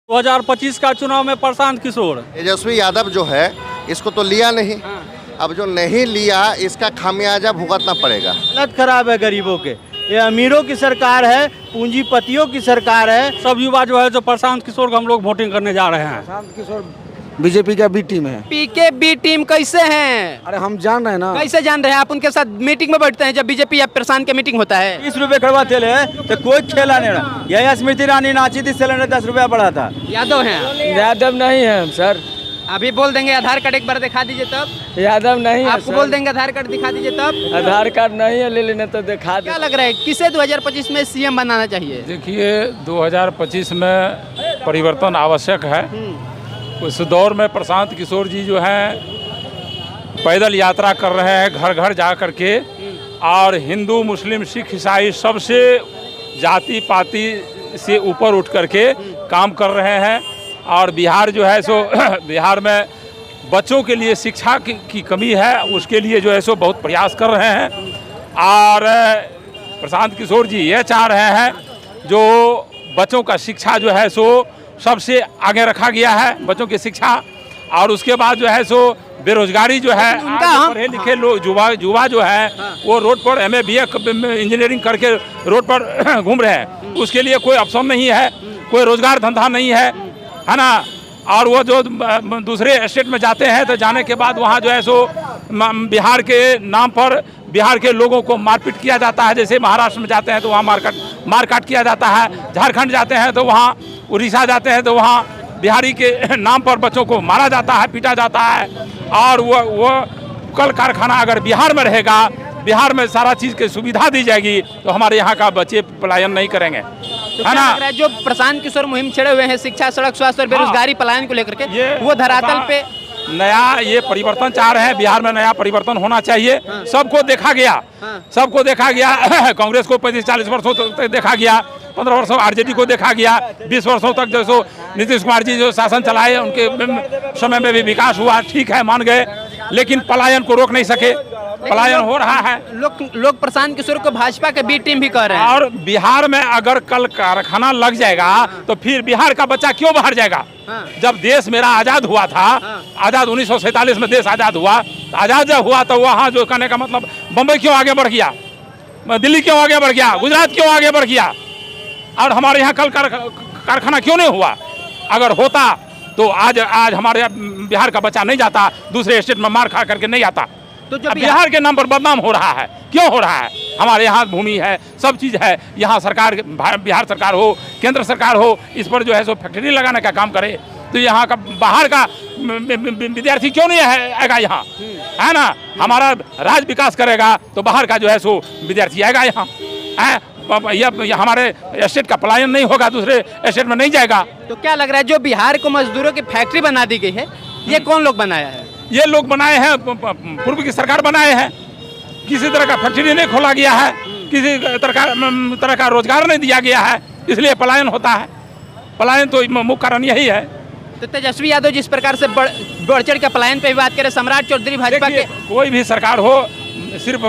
2025 का चुनाव में प्रशांत किशोर। तेजस्वी यादव जो है इसको तो लिया नहीं। अब जो नहीं लिया इसका खामियाजा भुगतना पड़ेगा। हालत खराब है गरीबों के। ये अमीरों की सरकार है, पूंजीपतियों की सरकार है। सब युवा जो है जो प्रशांत किशोर को हम लोग वोटिंग करने जा रहे हैं। प्रशांत किशोर बीजेपी का बी टीम है। पीके बी टीम कैसे हैं? अरे हम जान रहे हैं ना। कैसे जान रहे हैं? आप उनके साथ मीटिंग में बैठते हैं जब बीजेपी या प्रशांत के मीटिंग होता है। 20 रुपए कड़वा तेल है तो कोई खेला नहीं रहा। यही स्मृति ईरानी नाची थी, सिलेंडर 10 रुपया बढ़ा था। यादव हैं? यादव नहीं है हम सर। अभी बोल देंगे आधार कार्ड एक बार दिखा दीजिए तब। यादव नहीं है आपको सर। बोल देंगे आधार कार्ड दिखा दीजिए तब। आधार कार्ड नहीं है, ले लेना तो दिखा दे। क्या लग रहा है किसे 2025 में सीएम बनाना चाहिए? देखिए 2025 में परिवर्तन आवश्यक है। उस दौर में प्रशांत किशोर जी जो हैं पैदल यात्रा कर रहे हैं घर घर जा कर के, और हिंदू मुस्लिम सिख ईसाई सबसे जाति पाति से ऊपर उठ कर के काम कर रहे हैं। और बिहार जो है सो बिहार में बच्चों के लिए शिक्षा की कमी है, उसके लिए जो है सो बहुत प्रयास कर रहे हैं। और प्रशांत किशोर जी ये चाह रहे हैं जो बच्चों का शिक्षा जो है सो सबसे आगे रखा गया है, बच्चों की शिक्षा। और उसके बाद जो है सो बेरोजगारी जो है, पढ़े लिखे लोग युवा जो है वो रोड पर MA BA इंजीनियरिंग करके रोड पर घूम रहे हैं। उसके लिए कोई अवसर नहीं है, कोई रोजगार धंधा नहीं है ना। और वो जो दूसरे स्टेट में जाते हैं तो जाने के बाद वहाँ जो है सो बिहार के नाम पर बिहार के लोगों को मारपीट किया जाता है। जैसे महाराष्ट्र में जाते हैं तो वहाँ मारकाट किया जाता है। झारखंड जाते हैं तो वहाँ, उड़ीसा जाते हैं तो वहाँ बिहारी के नाम पर बच्चों को मारा जाता है, पीटा जाता है। और वो कल कारखाना अगर बिहार में रहेगा, बिहार में सारा चीज़ की सुविधा दी जाएगी तो हमारे यहाँ का बच्चे पलायन नहीं करेंगे, तो है ना। जो प्रशांत किशोर मुहिम छेड़े हुए हैं शिक्षा, सड़क, स्वास्थ्य और बेरोजगारी पलायन को लेकर के, वो धरातल पे नया ये परिवर्तन चाह रहे हैं। बिहार में नया परिवर्तन होना चाहिए। सबको देखा गया, सबको देखा गया। कांग्रेस को 35-40 वर्षों तक देखा गया, 15 वर्षों RJD को देखा गया, 20 वर्षों तक जो नीतीश कुमार जी जो शासन चलाए उनके समय में भी विकास हुआ, ठीक है, मान गए। लेकिन पलायन को रोक नहीं सके, पलायन हो रहा है। लोग प्रशांत किशोर को भाजपा के बी टीम भी कह रहे हैं। और बिहार में अगर कल कारखाना लग जाएगा तो फिर बिहार का बच्चा क्यों बाहर जाएगा? जब देश मेरा आज़ाद हुआ था, आज़ाद 1947 में देश आज़ाद हुआ, आज़ाद जब हुआ तो वहाँ जो कहने का मतलब बम्बई क्यों आगे बढ़ गया, दिल्ली क्यों आगे बढ़ गया, गुजरात क्यों आगे बढ़ गया? और हमारे यहाँ कल कारखाना क्यों नहीं हुआ? अगर होता तो आज हमारे बिहार का बच्चा नहीं जाता, दूसरे स्टेट में मार खा करके नहीं आता। तो जो बिहार के नाम पर बदनाम हो रहा है, क्यों हो रहा है? हमारे यहाँ भूमि है, सब चीज़ है। यहाँ सरकार, बिहार सरकार हो, केंद्र सरकार हो, इस पर जो है सो फैक्ट्री लगाने का काम करे। तो यहाँ का बाहर का विद्यार्थी क्यों नहीं आएगा यहाँ, है ना। हमारा राज्य विकास करेगा तो बाहर का जो है सो विद्यार्थी आएगा यहाँ, है। यह हमारे स्टेट का पलायन नहीं होगा, दूसरे स्टेट में नहीं जाएगा। तो क्या लग रहा है जो बिहार को मजदूरों की फैक्ट्री बना दी गई है, ये कौन लोग बनाया है? ये लोग बनाए हैं, पूर्व की सरकार बनाए हैं। किसी तरह का फैक्ट्री नहीं खोला गया है, किसी तरह का रोजगार नहीं दिया गया है, इसलिए पलायन होता है। पलायन तो मुख्य कारण यही है। तो तेजस्वी यादव जिस प्रकार से बढ़ चढ़ के पलायन पे भी बात करें, सम्राट चौधरी भाजपा के, कोई भी सरकार हो सिर्फ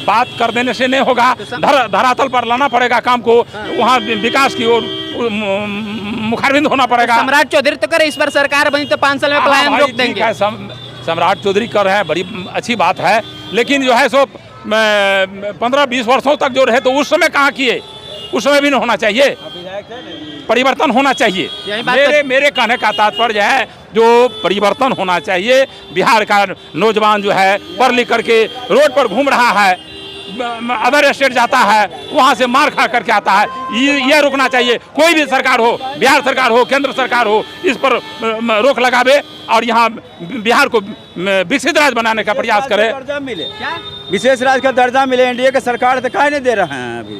बात कर देने से नहीं होगा, धरातल पर लाना पड़ेगा काम को। वहाँ विकास की ओर मुखारबिंद होना पड़ेगा। सम्राट चौधरी तो करे इस बार सरकार बनी तो 5 साल में पलायन रोक देंगे। सम्राट चौधरी कर रहे हैं, बड़ी अच्छी बात है। लेकिन जो है सो 15-20 वर्षों तक जो रहे तो उस समय कहाँ किए? उस समय भी नहीं होना चाहिए, परिवर्तन होना चाहिए। मेरे कहने का तात्पर्य है जो परिवर्तन होना चाहिए। बिहार का नौजवान जो है पढ़ लिख करके रोड पर घूम रहा है, अदर स्टेट जाता है, वहाँ से मार खा करके आता है, ये रुकना चाहिए। कोई भी सरकार हो, बिहार सरकार हो, केंद्र सरकार हो, इस पर रोक लगावे और यहाँ बिहार को विकसित राज्य बनाने का प्रयास करे। दर्जा मिले, विशेष राज्य का दर्जा मिले। NDA के सरकार तो काहे नहीं दे रहे हैं? अभी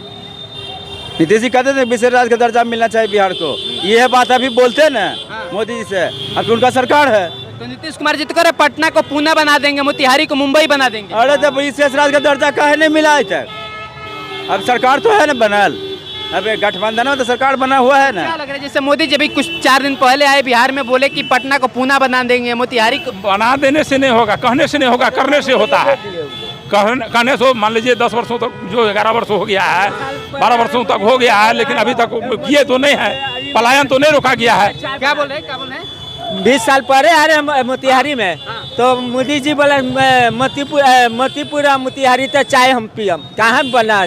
नीतीश जी कहते थे विशेष राज्य का दर्जा मिलना चाहिए बिहार को, यह बात अभी बोलते हैं ना मोदी जी से। अब उनका सरकार है तो नीतीश कुमार जी तो करे पटना को पुणे बना देंगे, मोतिहारी को मुंबई बना देंगे। अरे जब विशेष राज्य का दर्जा काहे नहीं मिला है तक? अब सरकार तो है ना बनल, अब गठबंधन में तो सरकार बना हुआ है ना। क्या लग रहा है जैसे मोदी जी भी कुछ 4 दिन पहले आए बिहार में, बोले कि पटना को पुणे बना देंगे, मोतिहारी को। बना देने से नहीं होगा, कहने से नहीं होगा, करने से होता है। कहने से मान लीजिए 10 वर्षों तक जो 11 वर्ष हो गया है, 12 वर्षों तक हो गया है, लेकिन अभी तक किए तो नहीं है। पलायन तो नहीं रोका गया है। क्या बोल रहे हैं, क्या बोल रहे हैं? 20 साल पहले आ रहे हैं मोतिहारी में, तो मोदी जी बोले मोतिहारी तो चाय हम पियम। कहाँ बना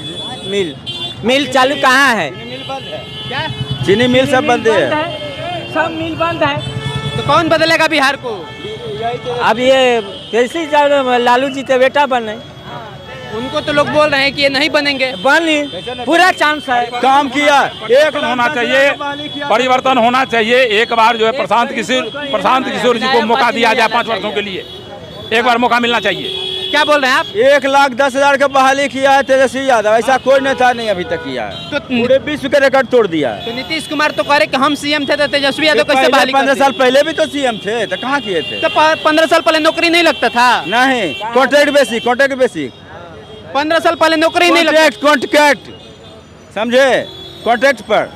मिल चालू कहाँ है? क्या चीनी मिल सब बंद है, सब मिल बंद है। तो कौन बदलेगा बिहार को? अब ये कैसे लालू जी के बेटा बने, उनको तो लोग बोल रहे हैं कि ये नहीं बनेंगे। बनी पूरा चांस है। काम किया। एक होना चाहिए, परिवर्तन होना चाहिए। एक बार जो है प्रशांत किशोर जी को मौका दिया जाए 5 वर्षों के लिए, एक बार मौका मिलना चाहिए। क्या बोल रहे हैं आप? 1,10,000 का बहाली किया है तेजस्वी यादव, ऐसा कोई नेता नहीं अभी तक किया है। तो पूरे विश्व के रिकॉर्ड तोड़ दिया है। तो नीतीश कुमार तो कह रहे कि हम सीएम थे तो तेजस्वी यादव कैसे बहाली 15 करते? साल पहले भी तो सीएम थे, तो कहाँ किए थे? तो 15 साल पहले नौकरी नहीं लगता था? नहीं, कॉन्ट्रैक्ट बेसिक 15 साल पहले नौकरी नहीं लगता। कॉन्ट्रैक्ट समझे, कॉन्ट्रैक्ट पर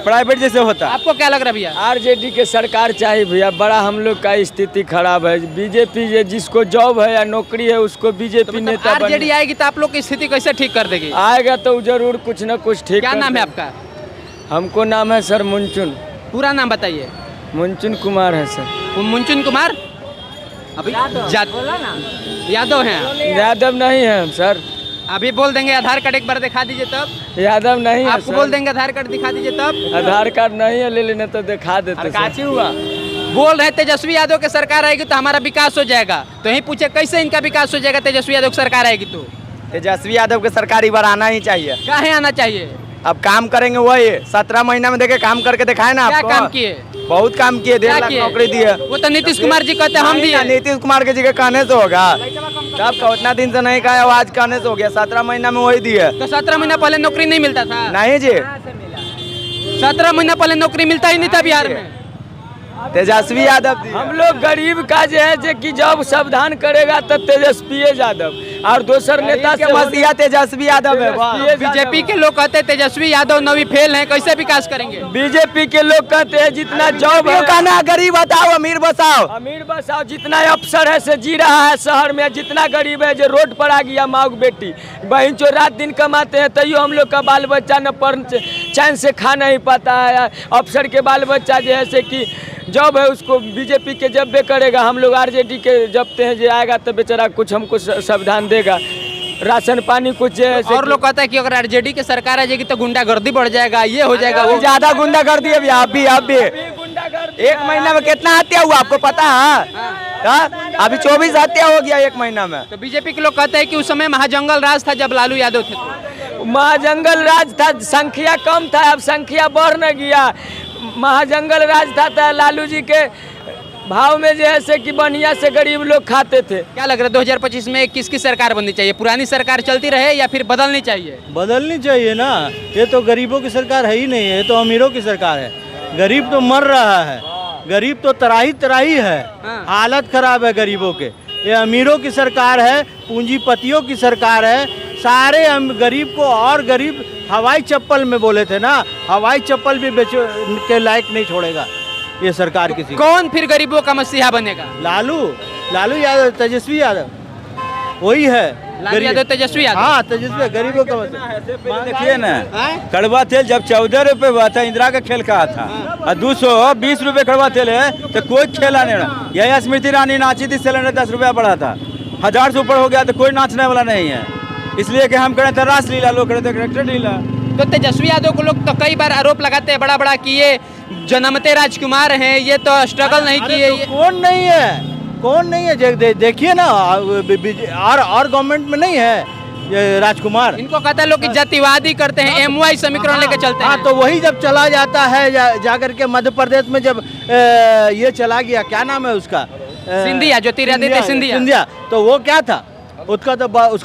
प्राइवेट जैसे होता। आपको क्या लग रहा है भैया? आरजेडी के सरकार चाहिए भैया, बड़ा हम लोग का स्थिति खराब है। बीजेपी जिसको जॉब है या नौकरी है उसको बीजेपी नेता आरजेडी आएगी तो आप लोग की स्थिति कैसे ठीक कर देगी? आएगा तो जरूर कुछ न कुछ ठीक। क्या नाम है आपका? हमको नाम है सर मुंचुन, पूरा नाम बताइए। मुंचुन कुमार है सर। मुंचुन कुमार अभी यादव हैं? यादव नहीं है हम सर। अभी बोल देंगे आधार कार्ड एक बार दिखा दीजिए तब। यादव नहीं है आपको सर। बोल देंगे आधार कार्ड दिखा दीजिए तब। आधार कार्ड नहीं है, ले लेना तो दिखा देते। काची हुआ बोल रहे तेजस्वी यादव की सरकार आएगी तो हमारा विकास हो जाएगा। तो यही पूछे कैसे इनका विकास हो जाएगा तेजस्वी यादव की सरकार आएगी तो? तेजस्वी यादव की सरकार एक बार आना ही चाहिए। काहे आना चाहिए? अब काम करेंगे वही 17 महीना में देखे काम करके दिखाए ना क्या आपको। काम किए? बहुत काम किए, 1.5 लाख नौकरी दिए। वो तो नीतीश कुमार जी कहते हम दिए। नीतीश कुमार के जी के कहने से होगा, सबका उतना दिन से नहीं कहा, आज कहने से हो गया। 17 महीना में वही दिए। तो 17 महीना पहले नौकरी नहीं मिलता था? नहीं जी, 17 महीना पहले नौकरी मिलता ही नहीं था बिहार में। तेजस्वी यादव दिए। हम लोग गरीब का जो है जे कि जब सावधान करेगा तब तेजस्वी यादव और दोसर नेता से मसीहा तेजस्वी यादव है। बीजेपी के लोग कहते हैं तेजस्वी यादव नवी फेल हैं, कैसे विकास करेंगे? बीजेपी के लोग कहते हैं जितना जॉब है कहना गरीब बताओ अमीर बसाओ। अमीर बसाओ, जितना अफसर है से जी रहा है शहर में, जितना गरीब है जो रोड पर आ गया माँ की बेटी बहन जो रात दिन कमाते हैं, तैयो हम लोग का बाल बच्चा न पढ़ चैन से खा नहीं पाता है। अफसर के बाल बच्चा जो है से कि जॉब है उसको बीजेपी के जब्बे करेगा। हम लोग आरजेडी के जबते हैं जो आएगा तो बेचारा कुछ हमको संविधान देगा, राशन पानी कुछ। और लोग कहता है कि अगर आरजेडी की सरकार आ जाएगी तो गुंडागर्दी बढ़ जाएगा, ये हो जाएगा, वो ज्यादा गुंडागर्दी है अभी। 1 महीना में कितना हत्या हुआ आपको पता है? अभी 24 हत्या हो गया 1 महीना में। तो बीजेपी के लोग कहते हैं कि उस समय महाजंगल राज था जब लालू यादव थे तो। महाजंगल राज था, संख्या कम था, अब संख्या बढ़ न गया। महाजंगल राज था लालू जी के भाव में जो है से कि बढ़िया से गरीब लोग खाते थे। क्या लग रहा है 2025 में किसकी सरकार बननी चाहिए? पुरानी सरकार चलती रहे या फिर बदलनी चाहिए? बदलनी चाहिए ना, ये तो गरीबों की सरकार है ही नहीं है, ये तो अमीरों की सरकार है। गरीब तो मर रहा है, गरीब तो तराही है, हालत खराब है गरीबों के। ये अमीरों की सरकार है, पूंजीपतियों की सरकार है। सारे गरीब को, और गरीब हवाई चप्पल में बोले थे ना, हवाई चप्पल भी बेच के लायक नहीं छोड़ेगा ये सरकार किसी। कौन फिर गरीबों का मसीहा बनेगा? लालू यादव, तेजस्वी यादव वही है। लालू यादव तेजस्वी यादव। हाँ, तेजस्वी गरीबों का मसीहा। देखिए ना, कड़वा तेल जब 14 रुपए हुआ था, इंदिरा का खेल कहा था, और 220 रुपए कड़वा तेल है तो कोई खेला नहीं रहा। यही स्मृति ईरानी नाची थी, सिलेंडर 10 रुपया बढ़ा था, 1000 से ऊपर हो गया तो कोई नाचने वाला नहीं है। इसलिए कि हम करें तो रासलीला, लोग करें तो ट्रैक्टर लीला। तो तेजस्वी यादव को लोग तो कई बार आरोप लगाते हैं बड़ा कि ये जन्मते राजकुमार हैं, ये तो स्ट्रगल नहीं किए। तो कौन नहीं है? देखिए ना, और गवर्नमेंट में नहीं है ये राजकुमार। इनको कहता है लोग कि जातिवादी करते हैं, MY समीकरण लेके चलते हैं। हाँ, तो वही जब चला जाता है जाकर के मध्य प्रदेश में, जब ये चला गया, क्या नाम है उसका? सिंधिया, ज्योतिरादित्य सिंधिया। तो वो क्या था? उसका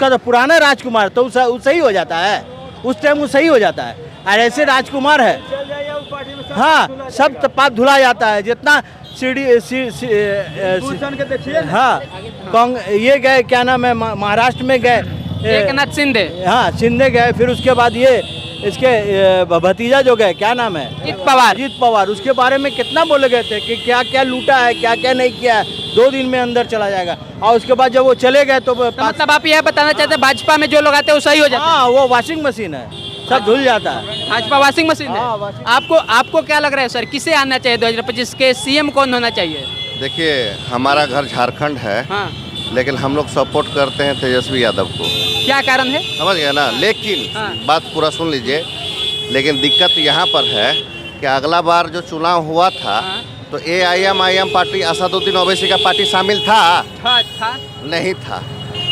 तो पुराना राजकुमार, तो सही हो जाता है, उस टाइम वो सही हो जाता है। और ऐसे राजकुमार है, हाँ, सब पाप धुला जाता है। जितना हाँ, ये गए, क्या नाम है, महाराष्ट्र में गए एकनाथ शिंदे। हाँ, शिंदे गए। फिर उसके बाद ये इसके भतीजा जो गए, क्या नाम है, जीत पवार। उसके बारे में कितना बोले गए थे कि क्या क्या लूटा है, क्या क्या नहीं किया है, 2 दिन में अंदर चला जाएगा। और उसके बाद जब वो चले गए तो मतलब आप यह बताना चाहते हैं भाजपा में जो लोग आते हैं वो सही हो जाते हैं? हाँ, वो वॉशिंग मशीन है, सब धुल जाता है। भाजपा वॉशिंग मशीन है। आपको क्या लग रहा है सर, किसे आना चाहिए 2025 के सीएम कौन होना चाहिए? देखिए, हमारा घर झारखंड है, हाँ, लेकिन हम लोग सपोर्ट करते हैं तेजस्वी यादव को। क्या कारण है? समझ गए ना? लेकिन हाँ। बात पूरा सुन लीजिए। लेकिन दिक्कत यहाँ पर है कि अगला बार जो चुनाव हुआ था हाँ। तो AIM पार्टी, असदुद्दीन ओवैसी का पार्टी शामिल था? था नहीं था।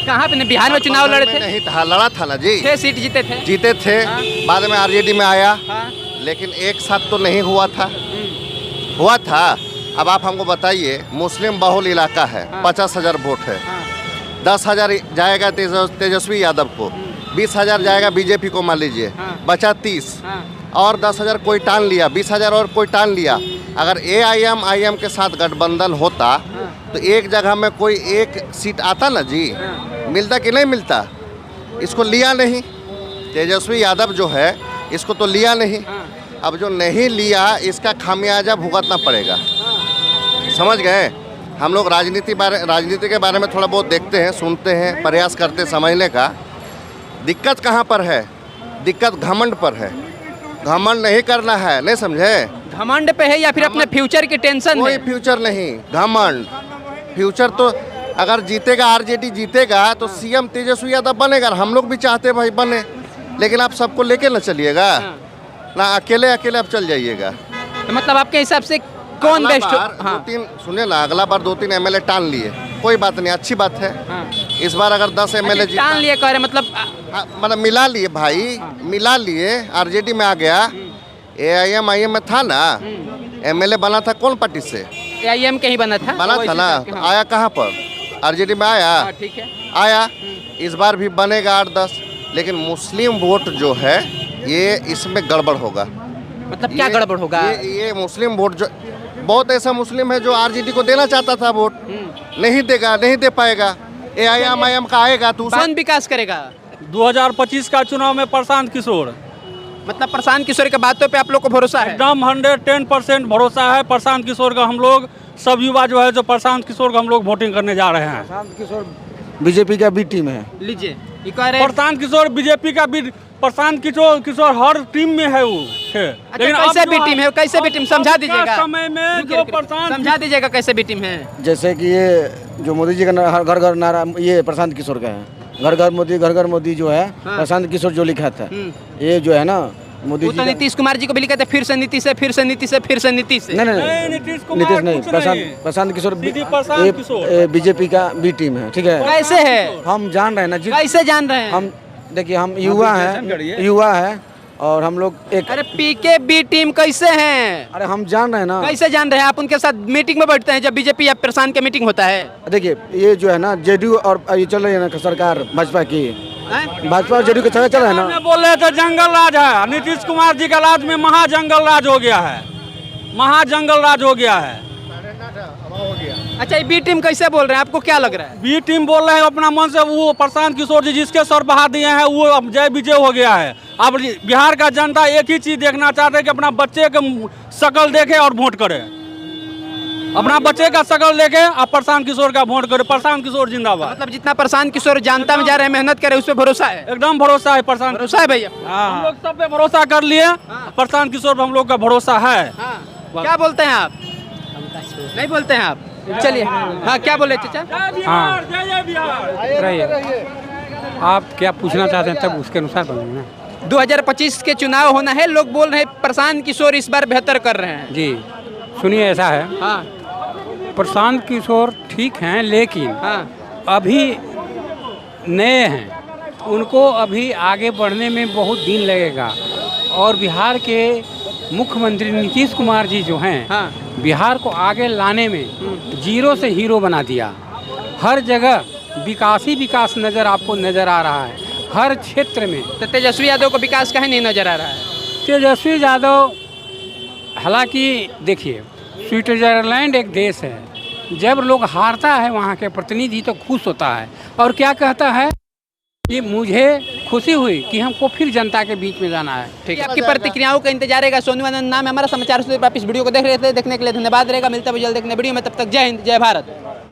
कहाँ पे? बिहार में चुनाव लड़े थे? नहीं था, लड़ा था ना जी, 6 सीट जीते थे। जीते थे। हाँ। बाद में RJD में आया, हाँ। लेकिन एक साथ तो नहीं हुआ था। हुआ था। अब आप हमको बताइए, मुस्लिम बहुल इलाका है, 50,000 वोट है, 10,000 जाएगा तेजस्वी यादव को, 20,000 जाएगा बीजेपी को, मान लीजिए बचा 30, और 10,000 कोई टान लिया, 20,000 और कोई टान लिया। अगर AIM के साथ गठबंधन होता तो एक जगह में कोई एक सीट आता ना जी, मिलता कि नहीं मिलता? इसको लिया नहीं तेजस्वी यादव जो है, इसको तो लिया नहीं। अब जो नहीं लिया, इसका खामियाजा भुगतना पड़ेगा। समझ गए? हम लोग राजनीति के बारे में थोड़ा बहुत देखते हैं, सुनते हैं, प्रयास करते समझने का। दिक्कत कहाँ पर है? दिक्कत घमंड पर है। घमंड नहीं करना है, नहीं समझे? घमंड पे है या फिर अपने फ्यूचर की टेंशन कोई है? फ्यूचर नहीं, घमंड। फ्यूचर तो अगर जीतेगा, RJD जीतेगा तो CM तेजस्वी यादव बनेगा। हम लोग भी चाहते भाई बने, लेकिन आप सबको लेके ना चलिएगा ना, अकेले आप चल जाइएगा। तो मतलब आपके हिसाब से कौन बेस्ट? सुनिए ना, अगला बार 2-3 MLA टान लिए, कोई बात नहीं, अच्छी बात है। इस बार अगर 10 MLA टान लिए कह रहे मतलब? मतलब मिला लिए भाई, मिला लिए। RJD में आ गया, AIM में था ना, MLA बना था कौन पार्टी से? AIM के ही बना था ना। आया कहाँ पर? RJD में आया। ठीक है, आया। इस बार भी बनेगा 8-10, लेकिन मुस्लिम वोट जो है ये इसमें गड़बड़ होगा। मतलब क्या गड़बड़ होगा? ये मुस्लिम वोट जो, बहुत ऐसा मुस्लिम है जो RJD को देना चाहता था वोट, नहीं देगा, नहीं दे पाएगा। AIM का आएगा तो कौन विकास करेगा? 2025 का चुनाव में प्रशांत किशोर। मतलब प्रशांत किशोर की बातों पे आप लोग को भरोसा है? एकदम 110% भरोसा है प्रशांत किशोर का। हम लोग सब युवा जो है, जो प्रशांत किशोर का हम लोग वोटिंग करने जा रहे हैं। प्रशांत किशोर बीजेपी का बी टीम है। लीजिए, ये कह रहे हैं प्रशांत किशोर बीजेपी का भी, प्रशांत किशोर हर टीम में है वो है। लेकिन कैसे भी टीम है? कैसे भी टीम समझा दीजिएगा? समय में जो प्रशांत, समझा दीजिएगा कैसे भी टीम है? जैसे कि ये जो मोदी जी का घर घर नारा, ये प्रशांत किशोर का है। घर घर मोदी जो है, प्रशांत किशोर जो लिखा था, ये जो है ना मोदी जी। तो नीतीश कुमार जी को भी लिखा था, फिर से नीतीश से, फिर से नीतीश से, फिर से नीतीश से। नहीं, नीतीश नहीं, प्रशांत किशोर बीजेपी का बी टीम है। ठीक है, कैसे है? हम जान रहे हैं ना जी। कैसे जान रहे हैं? हम देखिए, हम युवा है और हम लोग एक। अरे PK बी टीम कैसे हैं? अरे हम जान रहे हैं ना। कैसे जान रहे हैं? आप उनके साथ मीटिंग में बैठते हैं जब बीजेपी या प्रशांत के मीटिंग होता है? देखिए, ये जो है ना JDU और ये चल रही है ना सरकार भाजपा की, भाजपा और JDU की चल रहा है ना। बोल रहे थे जंगल राज है, नीतीश कुमार जी का राज में महाजंगल राज हो गया है, महाजंगल राज हो गया है। अच्छा, ये बी टीम कैसे बोल रहे हैं? आपको क्या लग रहा है? बी टीम बोल रहे हैं अपना मन से। वो प्रशांत किशोर जी जिसके सर बहा दिए हैं वो अब जय विजय हो गया है। अब बिहार का जनता एक ही चीज देखना चाहते हैं कि अपना बच्चे का शकल देखे और वोट करे। अपना बच्चे का शकल देखे और प्रशांत किशोर का वोट करे। प्रशांत किशोर जिंदाबाद। मतलब जितना प्रशांत किशोर जनता में जा रहे हैं, मेहनत करे, उस पर भरोसा है? एकदम भरोसा है। प्रशांत भरोसा है भैया? हम लोग सब पे भरोसा कर लिए। प्रशांत किशोर पर हम लोग का भरोसा है। क्या बोलते हैं आप? नहीं बोलते हैं आप? चलिए, हाँ, क्या बोले चाचा? हाँ, रहिए। आप क्या पूछना चाहते हैं तब उसके अनुसार बोलेंगे ना। 2025 के चुनाव होना है, लोग बोल रहे हैं प्रशांत किशोर इस बार बेहतर कर रहे हैं। जी सुनिए, ऐसा है, हाँ, प्रशांत किशोर ठीक हैं, लेकिन अभी नए हैं, उनको अभी आगे बढ़ने में बहुत दिन लगेगा। और बिहार के मुख्यमंत्री नीतीश कुमार जी जो हैं, बिहार को आगे लाने में जीरो से हीरो बना दिया। हर जगह विकास ही विकास नज़र आपको नज़र आ रहा है, हर क्षेत्र में। तो तेजस्वी यादव को विकास कहीं नहीं नजर आ रहा है? तेजस्वी यादव, हालांकि देखिए, स्विट्जरलैंड एक देश है, जब लोग हारता है वहाँ के प्रतिनिधि तो खुश होता है और क्या कहता है कि मुझे खुशी हुई कि हमको फिर जनता के बीच में जाना है। ठीक है, आपकी प्रतिक्रियाओं का इंतजार रहेगा। सोनू आनंद नाम है हमारा, समाचार से आप इस वीडियो को देख रहे थे, देखने के लिए धन्यवाद रहेगा। मिलता है जल्द देखने वीडियो में, तब तक जय हिंद, जय भारत।